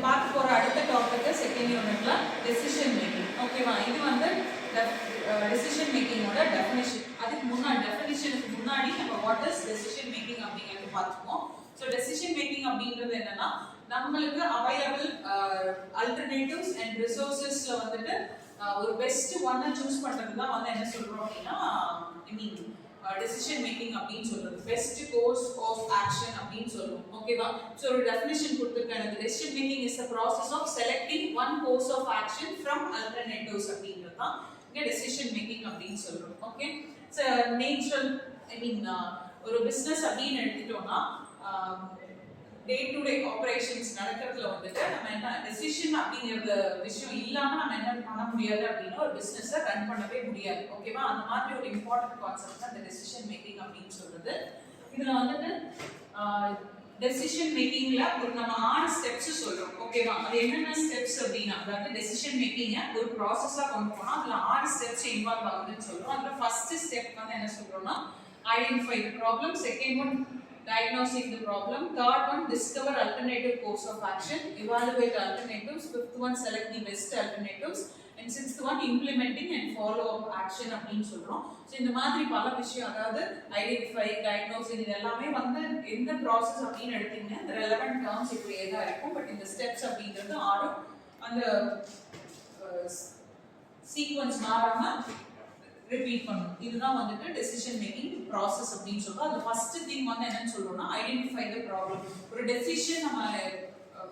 பார்க்க போற அடுத்த டாபிக் செகண்ட் யூனிட்ல டெசிஷன் மேக்கிங். ஓகேவா? இது வந்து டெசிஷன் மேக்கிங்கோட டெஃபினிஷன். அதுக்கு முன்னாடி டெஃபினிஷனுக்கு முன்னாடி நம்ம வாட் இஸ் டெசிஷன் மேக்கிங் அப்படிங்கறது பார்த்துப்போம். ஸோ டெசிஷன் மேக்கிங் அப்படிங்கிறது என்னன்னா, நம்மளுக்கு அவைலபிள் அல்டர்னேட்டிவ்ஸ் அண்ட் ரிசோர்சஸ்ல வந்துட்டு ஒரு பெஸ்ட் ஒன்னை சூஸ் பண்றது தான் வந்து என்ன சொல்றோம் அப்படின்னா டெசிஷன் மேக்கிங் அப்படின்னு சொல்றது. பெஸ்ட் கோர்ஸ் ஆஃப் ஆக்ஷன் அப்படின்னு சொல்லுவோம். ஓகேவா? ஸோ ஒரு டெஃபினிஷன் கொடுத்துருக்காங்க. Decision making is a process of selecting one course of action from alternatives அப்படிங்கிறது தான் இங்க டெசிஷன் மேக்கிங் அப்படின்னு சொல்றோம். ஓகே, ஸோ நேச்சுரல் ஒரு பிசினஸ் அப்படின்னு எடுத்துட்டோம்னா டே டு டே ஆபரேஷன்ஸ் நடக்கிறதுல வந்துட்டு நம்ம என்ன டெசிஷன் அப்படிங்கிற விஷயம் இல்லாம நம்ம என்ன பண்ண முடியாது அப்படின்னா ஒரு பிசினஸை ரன் பண்ணவே முடியாது. ஓகேவா? அந்த மாதிரி ஒரு இம்பார்ட்டன்ட் கான்செப்ட் தான் இந்த டெசிஷன் மேக்கிங் அப்படின்னு சொல்றது. இதுல வந்துட்டு டெசிஷன் மேக்கிங்ல ஒரு நம்ம 6 ஸ்டெப்ஸ் சொல்றோம். ஓகேவா? அது என்னென்ன ஸ்டெப்ஸ் அப்படின்னா, அதாவது டெசிஷன் மேக்கிங்க ஒரு ப்ராசஸா கொண்டு போனா அதுல 6 ஸ்டெப்ஸ் இன்வால்வ் ஆகுதுன்னு சொல்றோம். அதுல ஃபர்ஸ்ட் ஸ்டெப் வந்து என்ன சொல்றோம்னா identify the problem, second one diagnosing the problem, third one discover alternative course of action, evaluate alternatives, fifth one select the best alternatives, and sixth one implementing and follow up action அப்படினு சொல்றோம். So இந்த மாதிரி பல விஷயம், அதாவது identify, diagnosis, இது எல்லாமே வந்து எந்த process அப்படினு எடுத்தீங்கன்னா the relevant terms இப்படியே தான் இருக்கும். பட் இந்த ஸ்டெப்ஸ் அப்படிங்கிறது ஆறு அந்த சீக்வென்ஸ் மாறாம ரிப்பீட் பண்ணணும். இதுதான் வந்துட்டு டெசிஷன் மேக்கிங் ப்ராசஸ் அப்படின்னு சொல்றோம். அது ஃபர்ஸ்ட் திங் வந்து என்னன்னு சொல்றோம்னா ஐடென்டிஃபை தி ப்ராப்ளம். ஒரு டெசிஷன் நம்ம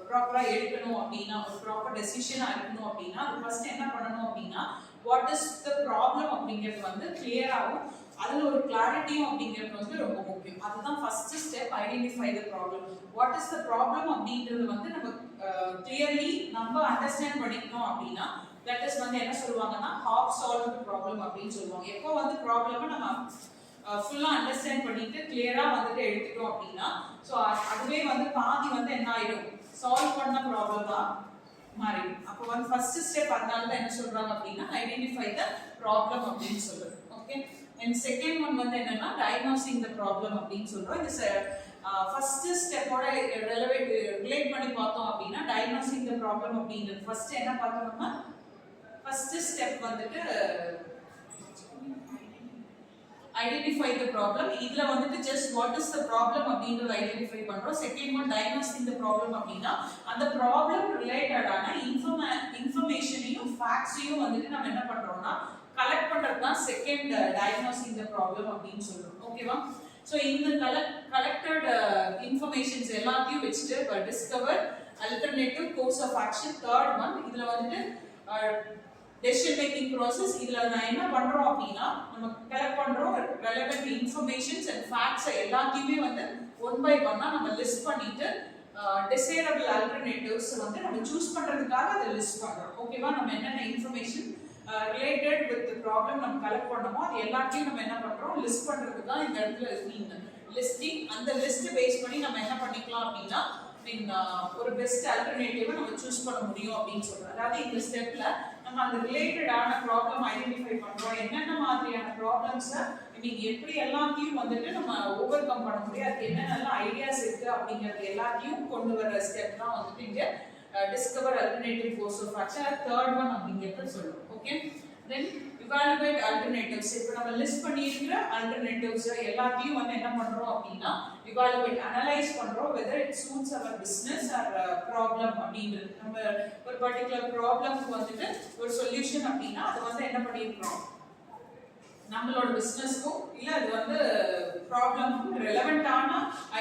ப்ராப்பரா எடுக்கணும் அப்படின்னா, ஒரு ப்ராப்பர் டெசிஷனா எடுக்கணும் அப்படின்னா அது ஃபர்ஸ்ட் என்ன பண்ணணும் அப்படின்னா வாட் இஸ் தி ப்ராப்ளம் அப்படிங்கிறது வந்து கிளியராகவும் அதுல ஒரு கிளாரிட்டியும் அப்படிங்கிறது வந்து ரொம்ப முக்கியம். அதுதான் first step, identify the problem. What is the problem அப்படிங்கிறது வந்து நம்ம கிளியர்லி நம்ம அண்டர்ஸ்டாண்ட் பண்ணிக்கணும் அப்படின்னா that is வந்து என்ன சொல்வாங்கன்னா half solved problem அப்படினு சொல்வாங்க. எப்போ வந்து ப்ராப்ளமை நம்ம ஃபுல்லா அண்டர்ஸ்டாண்ட் பண்ணிட்டு கிளியரா வந்துட்டு எடுத்துட்டோம் அப்படின்னா சோ அதுவே வந்து பாதி வந்து என்ன ஆயிடும், சால்வ் பண்ண ப்ராப்ளமா மாறிடும். அப்போ வந்து ஃபர்ஸ்ட் ஸ்டெப் அதனால தான் என்ன சொல்றாங்க அப்படின்னா ஐடென்டிஃபை தி ப்ராப்ளம் அப்படினு சொல்றது. ஓகே, அண்ட் செகண்ட் ஒன் வந்து என்னன்னா டயக்னோசிங் தி ப்ராப்ளம் அப்படினு சொல்றோம். இது ஃபர்ஸ்ட் ஸ்டெப்போட ரிலேட் பண்ணி பார்த்தோம் அப்படின்னா டயக்னோசிங் தி ப்ராப்ளம் அப்படிங்கிறது ஃபர்ஸ்ட் என்ன பார்த்தோம்னா ஃபர்ஸ்ட் ஸ்டெப் வந்துட்டு ஐடென்டிஃபை தி ப்ராப்ளம். இதுல வந்துட்டு just what is the problem அப்படிங்கறத ஐடென்டிஃபை பண்றோம். Second one diagnosing the problem அப்படினா அந்த ப்ராப்ளம் ரிலேட்டடான இன்ஃபர்மேஷனையும் ஃபேக்ட்ஸையும் வந்துட்டு நம்ம என்ன பண்றோம்னா கலெக்ட் பண்றது தான் செகண்ட் டயக்னோசிங் தி ப்ராப்ளம் அப்படினு சொல்றோம். ஓகேவா? சோ இந்த கலெக்டட் இன்ஃபர்மேஷன்ஸ் எல்லாத்தையும் வச்சுட்டு discover alternative course of action, third one இதுல வந்துட்டு டெசிஷன் மேக்கிங் ப்ராசஸ். இதுல நான் என்ன பண்றோம் அப்படின்னா நம்ம கலெக்ட் பண்றோம் ரெலவென்ட் இன்ஃபர்மேஷன்ஸ் அண்ட் ஃபேக்ட்ஸ் எல்லாத்தையுமே வந்து ஒன் பை ஒன்னா நம்ம லிஸ்ட் பண்ணிட்டு டிசைரபிள் ஆல்டர்னேட்டிவ்ஸ் வந்து நம்ம சூஸ் பண்றதுக்காக அதை லிஸ்ட் பண்றோம். ஓகேவா? நம்ம என்னென்ன இன்ஃபர்மேஷன் ரிலேட்டட் வித் ப்ராப்ளம் நம்ம கலெக்ட் பண்ணோமோ அது எல்லாத்தையும் நம்ம என்ன பண்றோம் லிஸ்ட் பண்றதுக்கு தான் இந்த இடத்துல லிஸ்டிங். அந்த லிஸ்ட் பேஸ் பண்ணி நம்ம என்ன பண்ணிக்கலாம் அப்படின்னா ஒரு பெஸ்ட் ஆல்டர்னேட்டிவ் நம்ம சூஸ் பண்ண முடியும் அப்படின்னு சொல்றோம். அதாவது இந்த ஸ்டெப்ல நம்ம அந்த ரிலேட்டடான ப்ராப்ளம் ஐடென்டிஃபை பண்றோம். என்னென்ன மாதிரியான ப்ராப்ளம்ஸை நீங்க எப்படி எல்லாத்தையும் வந்துட்டு நம்ம ஓவர் கம் பண்ண முடியும், அதுக்கு என்னென்ன ஐடியாஸ் இருக்கு அப்படிங்கிறது எல்லாத்தையும் கொண்டு வர ஸ்டெப் தான் வந்துட்டு இங்க discover alternative course of action, third one அப்படிங்கிறது சொல்றோம். Okay, then evaluate alternatives. இப்போ நம்ம லிஸ்ட் பண்ணியிருக்கிற alternatives எல்லாத்தையும் வந்து என்ன பண்றோம் அப்படின்னா evaluate, analyze பண்றோம் whether it suits our business or problem அப்படிங்கிறது. நம்ம ஒரு பர்టిక్యులர் ப்ராப்ளம்க்கு வந்துட்டு ஒரு சொல்யூஷன் அப்படின்னா அது வந்து என்ன பண்ணிருக்கோம் நம்மளோட பிசினஸ்க்கும் இல்ல அது வந்து ப்ராப்ளம்க்கும் ரெலவென்ட்டான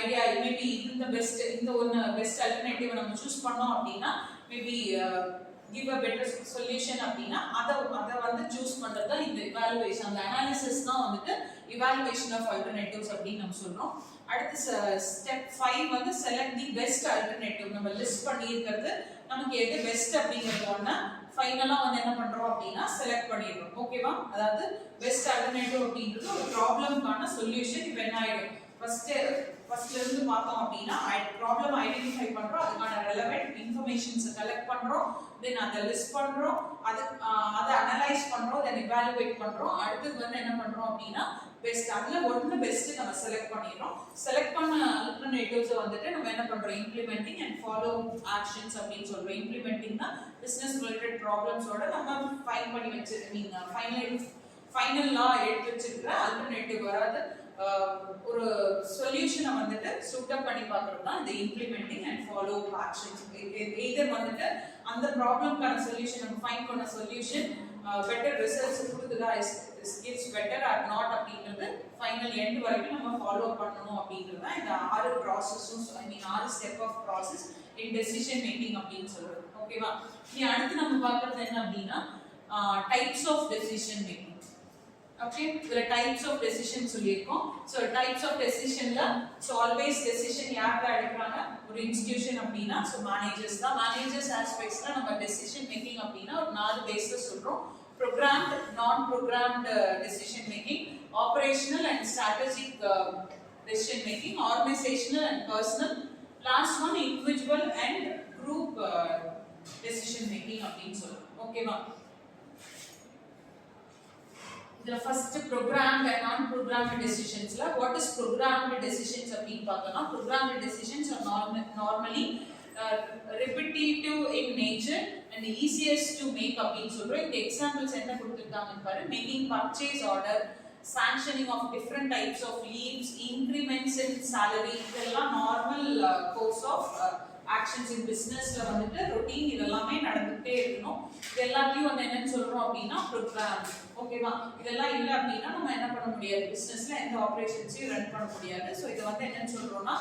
ஐடியா, மேபி இந்த பெஸ்ட் இந்த ஒன்னு பெஸ்ட் ஆல்டர்னேட்டிவ் நம்ம சூஸ் பண்ணோம் அப்படின்னா maybe give a better solution அப்படினா அத வந்து சூஸ் பண்றது தான் இந்த evaluation. அந்த அனாலிசிஸ் தான் வந்துட்டு evaluation of alternatives அப்படி நம்ம சொல்றோம். அடுத்து ஸ்டெப் 5 வந்து select the best alternative. நம்ம லிஸ்ட் பண்ணியிருக்கிறது நமக்கு எது பெஸ்ட் அப்படிங்கறது ஒண்ணா ஃபைனலா வந்து என்ன பண்றோம் அப்படினா செலக்ட் பண்ணிடுறோம். ஓகேவா? அதாவது பெஸ்ட் ஆல்டர்னேட்டிவ் அப்படிங்கிறது ஒரு ப்ராப்ளம்க்கான சொல்யூஷன். இப்போ என்ன ஆயிடும், ஃபர்ஸ்ட்ல இருந்து பார்த்தோம் அப்படின்னா ப்ராப்ளம் ஐடென்டிஃபை பண்றோம், அதுக்கான ரெலவெண்ட் இன்ஃபர்மேஷன்ஸ் கலெக்ட் பண்றோம், தென் அதை லிஸ்ட் பண்றோம், அதை அனலைஸ் பண்றோம், தென் எவாலுவேட் பண்றோம். அடுத்து வந்து என்ன பண்றோம் அப்படின்னா பெஸ்ட், அதுல ஒன்னு பெஸ்ட் நம்ம செலக்ட் பண்ணிடுறோம். செலக்ட் பண்ண ஆல்டர்னேட்டிவ்ஸ் வந்துட்டு நம்ம என்ன பண்றோம், இம்ப்ளிமெண்டிங் அண்ட் ஃபாலோ ஆக்ஷன்ஸ் அப்படின்னு சொல்றோம். இம்ப்ளிமெண்டிங்னா பிசினஸ் ரிலேட்டட் ப்ராப்ளம்ஸோட நம்ம ஃபைன் பண்ணி வச்சிருக்கீங்க ஃபைனலா எடுத்து வச்சிருக்கிற ஆல்டர்னேட்டிவ் வராது ஒரு சொல்யூஷனை வந்துட்டு சூட் அப் பண்ணி பார்க்கறது தான் இந்த implementing and follow actions. Either வந்துட்டு அந்த ப்ராப்ளம்க்கான சொல்யூஷன் நம்ம ஃபைன் பண்ண சொல்யூஷன் பெட்டர் ரிசல்ட்ஸ் கொடுக்குதா, கிவ்ஸ் பெட்டர் ஆர் நாட் அப்படிங்கிறது ஃபைனல் எண்ட் வரைக்கும் நம்ம ஃபாலோ பண்ணணும் அப்படிங்கிறது தான் இந்த 6 ப்ராசஸும் 6 step of process in decision making அப்படின்னு சொல்றது. ஓகேவா? இனி அடுத்து நம்ம பார்க்கறது என்ன அப்படின்னா types of decision making. Okay, இதுல டைப்ஸ் ஆஃப் டெசிஷன் சொல்லியிருக்கோம். ஸோ டைப்ஸ் ஆஃப் டெசிஷன்ல ஸோ ஆல்வேஸ் டெசிஷன் யார் எடுக்கிறாங்க, ஒரு இன்ஸ்டிடியூஷன் அப்படின்னா ஸோ மேனேஜர்ஸ் தான். மேனேஜர்ஸ் ஆஸ்பெக்ட்ஸ்ல நம்ம டெசிஷன் மேக்கிங் அப்படின்னா ஒரு 4 பேஸ்ல சொல்றோம். ப்ரோக்ராம்டு, நான் programmed decision making, operational and strategic decision making, organisational and personal, last one individual and group decision making அப்படின்னு சொல்றோம். ஓகேவா? The first programmed and non-programmed decisions la what is programmed decisions appdi paakana. Programmed decisions are normally repetitive in nature and easiest to make appdi solra. The examples enna kuduthirukanga paru, making purchase order, sanctioning of different types of leaves, increments in salary, idella normal course of actions in business la vandu routine idellame nadandute iruknom. இது எல்லாத்தையும் வந்து என்னன்னு சொல்றோம் அப்படின்னா program. ஓகேவா? இதெல்லாம் இல்லை அப்படின்னா நம்ம என்ன பண்ண முடியாது, பிசினஸ்ல எந்த ஆபரேஷன்ஸையும் ரன் பண்ண முடியாது. ஸோ இதை வந்து என்னன்னு சொல்றோம்னா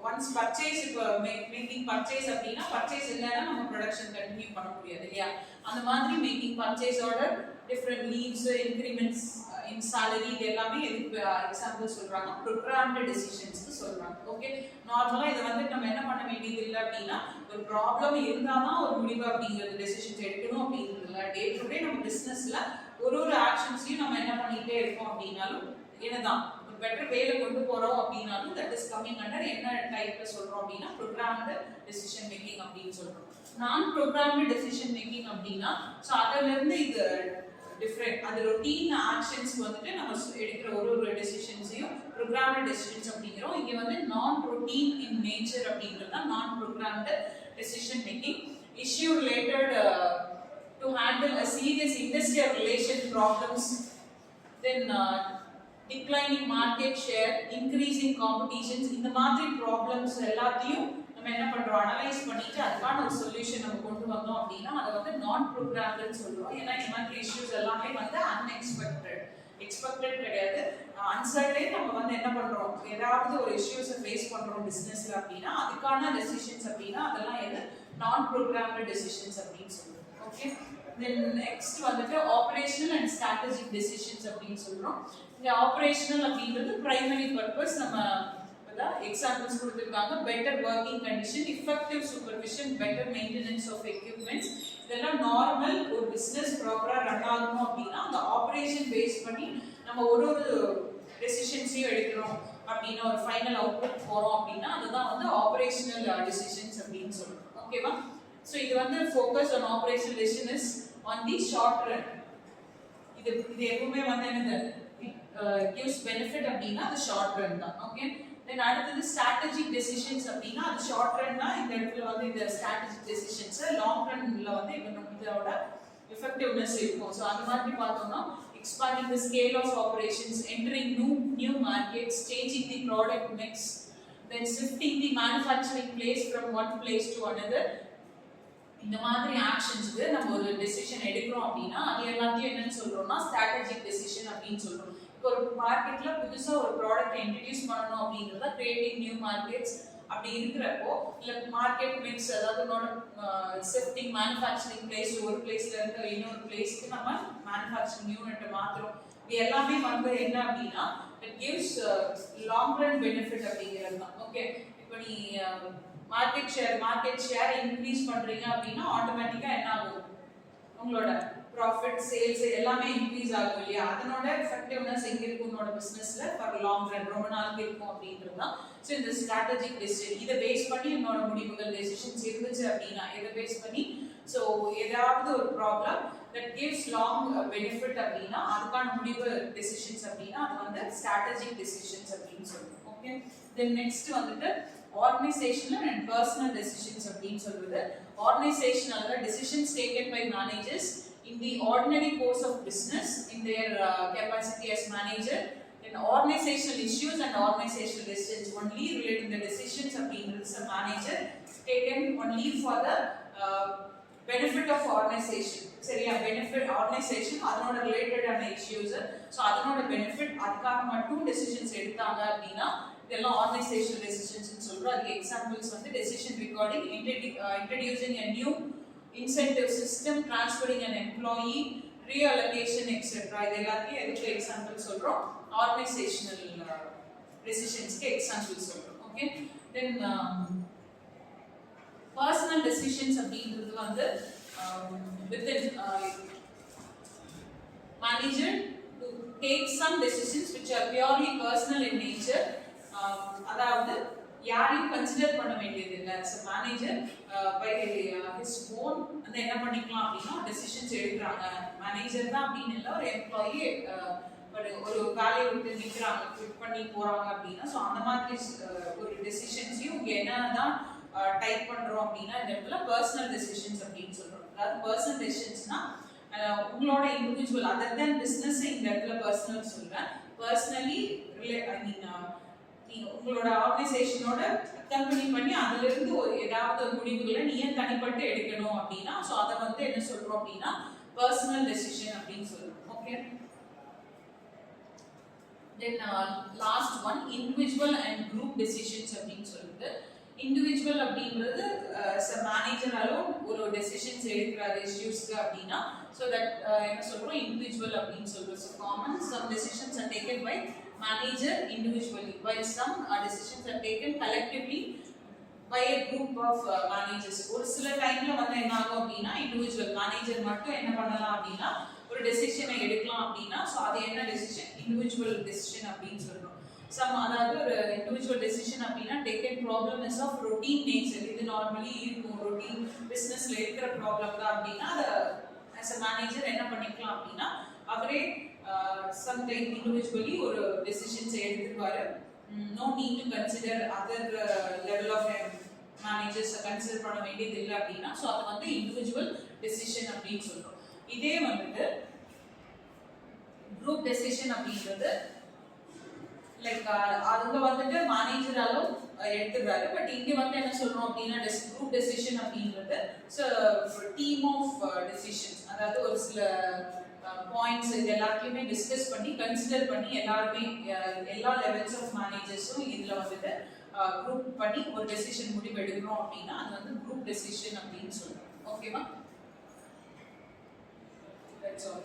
ஒன்ஸ் பர்ச்சேஸ், இப்போ மேக்கிங் பர்ச்சேஸ் அப்படின்னா பர்ச்சேஸ் இல்லைன்னா நம்ம ப்ரொடக்ஷன் கண்டினியூ பண்ண முடியாது இல்லையா? அந்த மாதிரி making purchase order, different leaves, increments in salary, இது எல்லாமே எதுக்கு எக்ஸாம்பிள் சொல்றாங்க, ப்ரோக்ராம்டு டெசிஷன்ஸ்க்கு சொல்றாங்க. ஓகே, நார்மலா இதை வந்து நம்ம என்ன பண்ண வேண்டியது இல்லை அப்படின்னா ஒரு ப்ராப்ளம் இருந்தாதான் ஒரு முடிவு அப்படிங்கிறது டெசிஷன்ஸ் எடுக்கணும் அப்படிங்கிறது இல்லை. டே டு டே நம்ம பிசினஸ்ல ஒரு ஆக்ஷன்ஸையும் நம்ம என்ன பண்ணிட்டே இருக்கோம் அப்படின்னாலும் என்னதான் ஒரு பெட்டர் வேலை கொண்டு போறோம் அப்படின்னாலும் தட் இஸ் கம்மிங் அண்டர் என்ன டைப்ல சொல்றோம் அப்படின்னா ப்ரோக்ராம்டு டெசிஷன் மேக்கிங் அப்படின்னு சொல்றோம். நான் ப்ரோக்ராம்டு டெசிஷன் மேக்கிங் அப்படின்னா ஸோ அதுல இருந்து இது டிஃப்ரெண்ட், அது ரொட்டீன் ஆக்ஷன்ஸ் வந்துட்டு நம்ம எடுக்கிற ஒரு டெசிஷன்ஸையும் ப்ரோக்ராம்டு டெசிஷன்ஸ் அப்படிங்கிறோம். இங்க வந்து நான் ரொட்டீன் இன் நேச்சர் அப்படிங்கிறது தான் நான் programmed decision making. Issue related to handle a serious industrial relation problems, then declining market share, increasing competitions, இந்த மாதிரி ப்ராப்ளம்ஸ் எல்லாத்தையும் நம்ம என்ன பண்றோம், அனலைஸ் பண்ணிட்டு அதுக்கான ஒரு சொல்யூஷன் நம்ம கொண்டு வந்தோம் அப்படின்னா அதை வந்து நான் ப்ரோக்ராம்டுன்னு சொல்றோம். ஏன்னா இந்த மாதிரி இஷ்யூஸ் எல்லாமே வந்து அன்எக்ஸ்பெக்டட், எக்ஸ்பெக்டட் கிடையாது, அன்சர்டைன். நம்ம வந்து என்ன பண்றோம், ஏதாவது ஒரு இஷ்யூஸை ஃபேஸ் பண்றோம் பிசினஸ்ல அப்படின்னா அதுக்கான டெசிஷன்ஸ் அப்படின்னா அதெல்லாம் எது நான் ப்ரோக்ராம்டு டெசிஷன்ஸ் அப்படின்னு சொல்றோம். ஓகே, then next வந்துட்டு ஆபரேஷனல் அண்ட் ஸ்ட்ராட்டஜிக் டெசிஷன்ஸ் அப்படின்னு சொல்றோம். இந்த ஆபரேஷனல் அப்படிங்கிறது பிரைமரி பர்பஸ், நம்ம எக்ஸாம்பிள்ஸ் கொடுத்துருக்காங்க. Better working condition, effective supervision, better maintenance of equipments, இதெல்லாம் நார்மல் ஒரு பிசினஸ் ப்ராப்பரா ரன் ஆகணும் அப்படின்னா அந்த ஆபரேஷன் பேஸ் பண்ணி நம்ம ஒரு டெசிஷன்ஸையும் எடுக்கிறோம் அப்படின்னா ஒரு ஃபைனல் அவுட்புட் போறோம் அப்படின்னா அதுதான் வந்து ஆபரேஷனல் டெசிஷன்ஸ் அப்படின்னு சொல்றோம். ஓகேவா? So இது வந்து focus on operational decision is on the short run. இது எப்பவுமே வந்து என்னது gives benefit அப்படின்னா அது short run தான். ஓகே, then அடுத்தது strategic decisions அப்படின்னா அது short run தான். இந்த இடத்துல வந்து இந்த strategic decisions long runல வந்து இதோட effectiveness இருக்கும். ஸோ அந்த மாதிரி பார்த்தோம்னா expanding the scale of operations, entering new markets, changing the product mix, then shifting the manufacturing place from one place to another. இந்த மாதிரி ஆக்ஷன்ஸ்க்கு நம்ம ஒரு டெசிஷன் எடுக்கிறோம் அப்படின்னா அது எல்லாத்தையும் என்னன்னு சொல்றோம்னா ஸ்ட்ராட்டஜிக் டெசிஷன் அப்படின்னு சொல்றோம். இப்போ ஒரு மார்க்கெட்ல புதுசா ஒரு ப்ராடக்ட் இன்ட்ரடியூஸ் பண்ணணும் அப்படிங்கறத கிரியேட்டிங் நியூ மார்க்கெட்ஸ் அப்படி இருக்கிறப்போ இல்ல மார்க்கெட் மிக்ஸ், அதாவது ஷிஃப்டிங் மேனுஃபேக்சரிங் பிளேஸ் ஒரு பிளேஸ்ல இருந்து இன்னொரு பிளேஸ்க்கு நம்ம மேனுஃபேக்சரிங் யூனிட் மாத்துறோம். இது எல்லாமே வந்து என்ன அப்படின்னா it gives long run benefit அப்படிங்கிறது தான். ஓகே, இப்போ நீ மார்க்கெட் ஷேர் இன்க்ரீஸ் பண்றீங்க அப்படின்னா ஆட்டோமேட்டிக்கா என்ன ஆகும், உங்களோட ப்ராஃபிட் சேல்ஸ் எல்லாமே இன்க்ரீஸ் ஆகும் இல்லையா, அதனோட எஃபெக்டிவ்னஸ் எங்க இருக்கும் உன்னோட பிசினஸ்ல ஃபார் லாங் ரன், ரொம்ப நாளுக்கு இருக்கும் அப்படின்றது தான். ஸோ இந்த ஸ்ட்ராட்டஜிக் டெசிஷன் இதை பேஸ் பண்ணி என்னோட முடிவுகள் டெசிஷன்ஸ் இருந்துச்சு அப்படின்னா இதை பேஸ் பண்ணி ஸோ ஏதாவது ஒரு problem that gives long benefit அப்படின்னா அதுக்கான முடிவு டெசிஷன்ஸ் அப்படின்னா அது வந்து ஸ்ட்ராட்டஜிக் டெசிஷன்ஸ் அப்படின்னு சொல்லுவோம். ஓகே, தென் நெக்ஸ்ட் வந்துட்டு ஆர்கனைசேஷனல் அண்ட் பர்சனல் டெசிஷன்ஸ் அப்படின்னு சொல்றது. Organisational decisions taken by managers in the ordinary course of business in their capacity as manager. In organizational issues and organizational decisions only relating the decisions of being a manager taken only for the benefit of organization. சரியா, benefit organization அதனோட ரிலேட்டடான issues, so அதனோட benefit அதுக்காக மட்டும் decisions எடுத்தாங்க அப்படின்னா இதெல்லாம் organisational decisions சொல்றோம். அதுக்கு எக்ஸாம்பிள்ஸ் வந்து decision regarding introducing a new incentive system, transferring an employee, reallocation etc. இது எல்லாத்தையும் எதுக்கு எக்ஸாம்பிள் சொல்றோம், ஆர்கனைசேஷனல் டெசிஷன்ஸ்க்கு எக்ஸாம்பிள் சொல்றோம். ஓகே, தென் பர்சனல் டெசிஷன்ஸ் அப்படிங்கிறது வந்து within manager to take some decisions which are purely personal in nature. அதாவது யாரையும் கன்சிடர் பண்ண வேண்டியது இல்லை. as a manager by his own வந்து என்ன பண்ணிக்கலாம் அப்படின்னா டெசிஷன்ஸ் எடுக்கிறாங்க. மேனேஜர் தான் அப்படின்னு இல்லை, ஒரு எம்ப்ளாயி ஒரு வேலையை விட்டு நிற்கிறாங்க, குவிட் பண்ணி போறாங்க அப்படின்னா ஸோ அந்த மாதிரி ஒரு டெசிஷன்ஸையும் இங்கே என்னதான் டைப் பண்றோம் அப்படின்னா இந்த இடத்துல பர்சனல் டெசிஷன்ஸ் அப்படின்னு சொல்றோம். அதாவது பர்சனல் டெசிஷன்ஸ்னா உங்களோட இண்டிவிஜுவல் அதர் தென் பிசினஸ் இந்த இடத்துல பர்சனல் சொல்றேன். பர்சனலி ஐ மீன் உங்களோட ஆர்கனைசேஷனோட கம்பெனி பண்ணி அதுல இருந்து ஏதாவது ஒரு முடிவுகளை நீ ஏன் தனிப்பட்டு எடுக்கணும் அப்படின்னா ஸோ அதை வந்து என்ன சொல்றோம் அப்படின்னா பர்சனல் டெசிஷன் அப்படின்னு சொல்றோம். Okay, then last one individual and group decisions அப்படின்னு சொல்லுது. இண்டிவிஜுவல் அப்படிங்கிறது மேனேஜராலும் ஒரு டெசிஷன்ஸ் எடுக்கிறாரு இஷ்யூஸ்க்கு அப்படின்னா ஸோ தட் என்ன சொல்றோம் இண்டிவிஜுவல் அப்படின்னு சொல்றோம். So common some decisions are taken by manager individually while some decisions are taken collectively by a group of managers. ஒரு சில டைம்ல வந்து என்ன ஆகும் அப்படின்னா இண்டிவிஜுவல் மேனேஜர் மட்டும் என்ன பண்ணலாம் அப்படின்னா ஒரு டெசிஷனை எடுக்கலாம் அப்படின்னா ஸோ அது என்ன டெசிஷன் இண்டிவிஜுவல் டெசிஷன் அப்படின்னு சொல்றோம். அதாவது ஒரு இண்டிவிஜுவல் டெசிஷன் அப்படின்னா taken problem is of routine nature, இது நார்மலி இருக்கும் ரொட்டீன் பிஸ்னஸ்ல இருக்கிற ப்ராப்ளம் தான் அப்படின்னா அதை ஆஸ் அ மேனேஜர் என்ன பண்ணிக்கலாம் அப்படின்னா அவரே sometime individually ஒரு decisions எடுத்துப்பாரு. no need to consider other level of managers consider பண்ண வேண்டியது இல்லை அப்படின்னா ஸோ அது வந்து இண்டிவிஜுவல் டெசிஷன் அப்படின்னு சொல்றோம். இதே வந்துட்டு குரூப் டெசிஷன் அப்படின்றது லைக் அங்க வந்துட்டு மேனேஜராலும் எடுத்துக்கிறாரு. பட் இங்க வந்து என்ன சொல்றோம் அப்படின்னா குரூப் டெசிஷன் அப்படின்றது டீம் ஆஃப் டெசிஷன்ஸ், அதாவது ஒரு சில பாயிண்ட்ஸ் இது எல்லாத்தையுமே டிஸ்கஸ் பண்ணி கன்சிடர் பண்ணி எல்லாருமே எல்லா லெவல்ஸ் ஆஃப் மேனேஜர்ஸும் இதுல வந்துட்டு குரூப் பண்ணி ஒரு டெசிஷன் முடிவு எடுக்கிறோம் அப்படின்னா அது வந்து குரூப் டெசிஷன் அப்படின்னு சொல்றோம். ஓகேவா? That's all.